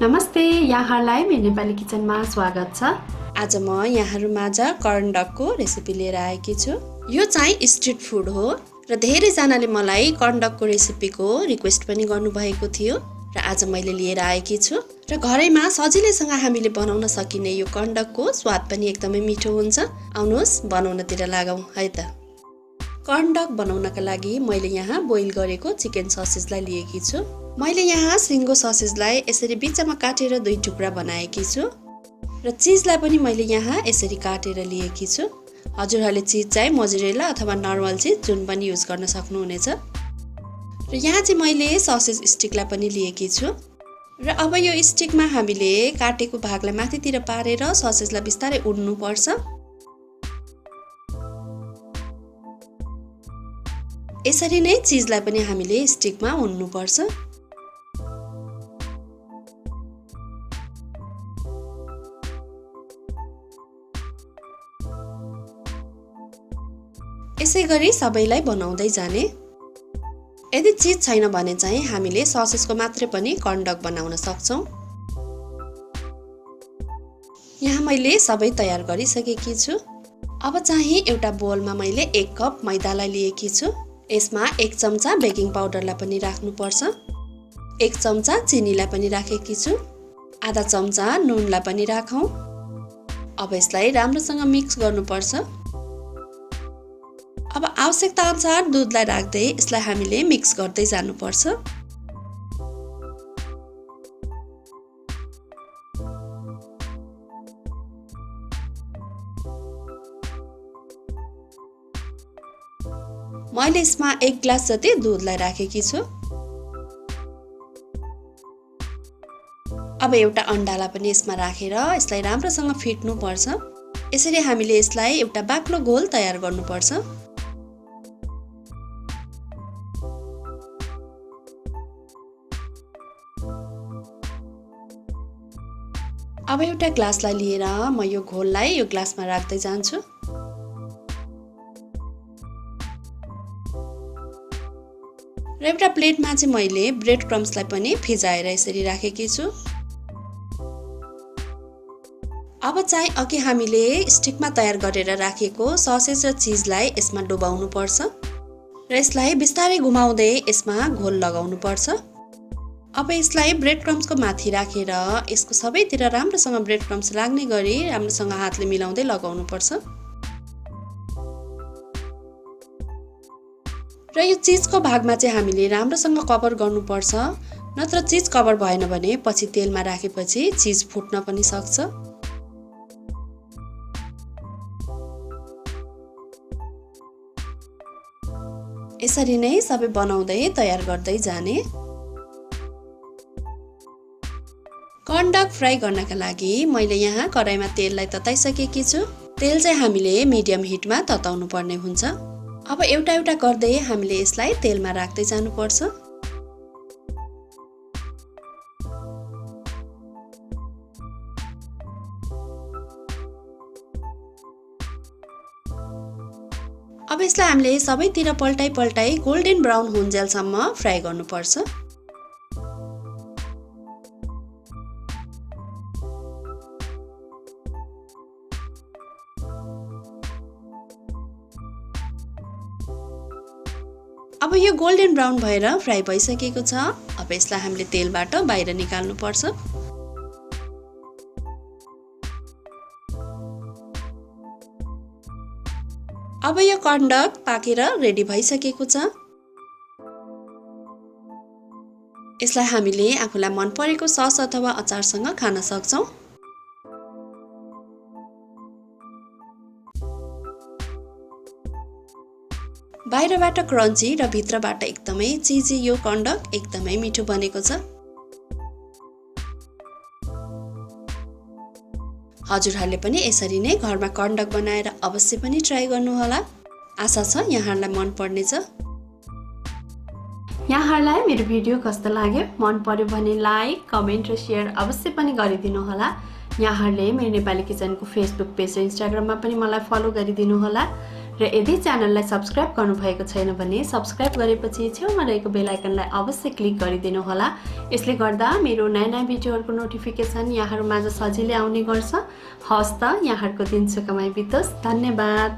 नमस्ते, यहाँहरूलाई मेरो नेपाली किचनमा स्वागत छ। आज म यहाँहरुमाझ कर्न डकको रेसिपी लिएर आएकी छु। यो चाहिँ स्ट्रिट फुड हो र धेरैजनाले मलाई कर्न डकको रेसिपीको रिक्वेस्ट पनि गर्नुभएको थियो र आज मैले लिएर आएकी छु र घरैमा सजिलैसँग हामीले बनाउन सकिने यो कर्न डकको स्वाद पनि एकदमै मिठो हुन्छ। आउनुहोस् बनाउनतिर लागौं है त। कर्न डक बनाउनका लागि मैले यहाँ बोइल गरेको चिकन ससेजलाई लिएकी छु। मैले यहाँ सिङ्गो ससेजलाई यसरी बीचमा काटेर दुई टुक्रा बनाएकी छु र चीजलाई पनि मैले यहाँ यसरी काटेर लिएकी छु। हजुरहरूले चीज चाहिँ मोजरेला अथवा नर्मल चीज जुन पनि युज गर्न सक्नुहुनेछ। र यहाँ चाहिँ मैले ससेज स्टिकलाई पनि लिएकी छु र अब यो स्टिकमा हामीले काटेको भागलाई माथितिर पारेर ससेजलाई बिस्तारै उड्नु पर्छ। यसरी नै चीजलाई पनि हामीले स्टिकमा उड्नु पर्छ। यसै गरी सबैलाई बनाउँदै जाने। यदि चीज छैन भने चाहिँ हामीले ससेजको मात्रै पनि कर्न डक बनाउन सक्छौं। यहाँ मैले सबै तयार गरिसकेकी छु। अब चाहिँ एउटा बोलमा मैले 1 कप मैदालाई लिएकी छु। यसमा 1 चम्चा बेकिङ पाउडरलाई पनि राख्नु पर्छ। 1 चम्चा चिनीलाई पनि राखेकी छु। आधा चम्चा नुनलाई पनि राखौं। अब यसलाई राम्रोसँग मिक्स गर्नु पर्छ। अब आवश्यकता अनुसार दूधलाई राख्दै यसलाई हामीले मिक्स गर्दै जानु पर्छ। मैले यसमा 1 ग्लास जति दूधलाई राखेकी छु। अब एउटा अन्डालाई पनि यसमा राखेर यसलाई राम्रोसँग फिट्नु पर्छ। यसरी हामीले यसलाई एउटा बाक्लो घोल तयार गर्नु पर्छ। अब एउटा ग्लासलाई लिएर म यो घोललाई यो ग्लासमा राख्दै जान्छु। र एउटा प्लेटमा चाहिँ मैले ब्रेड क्रम्सलाई पनि फिजाएर यसरी राखेकी छु। अब चाहिँ अघि हामीले स्टिकमा तयार गरेर राखेको ससेज र चीजलाई यसमा डुबाउनु पर्छ र यसलाई बिस्तारै घुमाउँदै यसमा घोल लगाउनु पर्छ। अब यसलाई ब्रेड क्रम्सको माथि राखेर यसको सबैतिर राम्रोसँग ब्रेड क्रम्स लाग्ने गरी राम्रोसँग हातले मिलाउँदै लगाउनु पर्छ। र यो चीजको भागमा चाहिँ हामीले राम्रोसँग कभर गर्नुपर्छ, नत्र चीज कभर भएन भने पछि तेलमा राखेपछि चीज फुट्न पनि सक्छ। यसरी नै सबै बनाउँदै तयार गर्दै जाने। कर्न डक फ्राई गर्नका लागि मैले यहाँ कराईमा तेललाई तताइसकेकी छु। तेल चाहिँ हामीले मिडियम हिटमा तताउनु पर्ने हुन्छ। अब एउटा एउटा गर्दै हामीले यसलाई तेलमा राख्दै जानुपर्छ। अब यसलाई हामीले सबैतिर पल्टाइ पल्टाइ गोल्डन ब्राउन हुन्जेलसम्म फ्राई गर्नुपर्छ। अब यो गोल्डन ब्राउन भएर फ्राई भइसकेको छ। अब यसलाई हामीले तेलबाट बाहिर निकाल्नु पर्छ। अब यो कर्न डक पाकेर रेडी भइसकेको छ। यसलाई हामीले आफूलाई मन परेको सस अथवा अचारसँग खान सक्छौं। बाहिरबाट क्रन्ची र भित्रबाट एकदमै चिजी यो कर्न डक एकदमै मिठो बनेको छ। हजुरहरूले पनि यसरी नै घरमा कर्न डक बनाएर अवश्य पनि ट्राई गर्नुहोला। आशा छ यहाँहरूलाई मन पर्नेछ। यहाँहरूलाई मेरो भिडियो कस्तो लाग्यो? मन पर्यो भने लाइक, कमेन्ट र शेयर अवश्य पनि गरिदिनु होला। यहाँहरूले मेरो नेपाली किचनको फेसबुक पेज र इन्स्टाग्राममा पनि मलाई फलो गरिदिनु होला र यदि च्यानललाई सब्स्क्राइब गर्नुभएको छैन भने सब्स्क्राइब गरेपछि छेउमा रहेको बेल आइकनलाई अवश्य क्लिक गरिदिनु होला। यसले गर्दा मेरो नयाँ नयाँ भिडियोहरूको नोटिफिकेसन यहाँहरूमाझ सजिलै आउने गर्छ। हवस् त, यहाँहरूको दिन सुखमय बितोस्। धन्यवाद।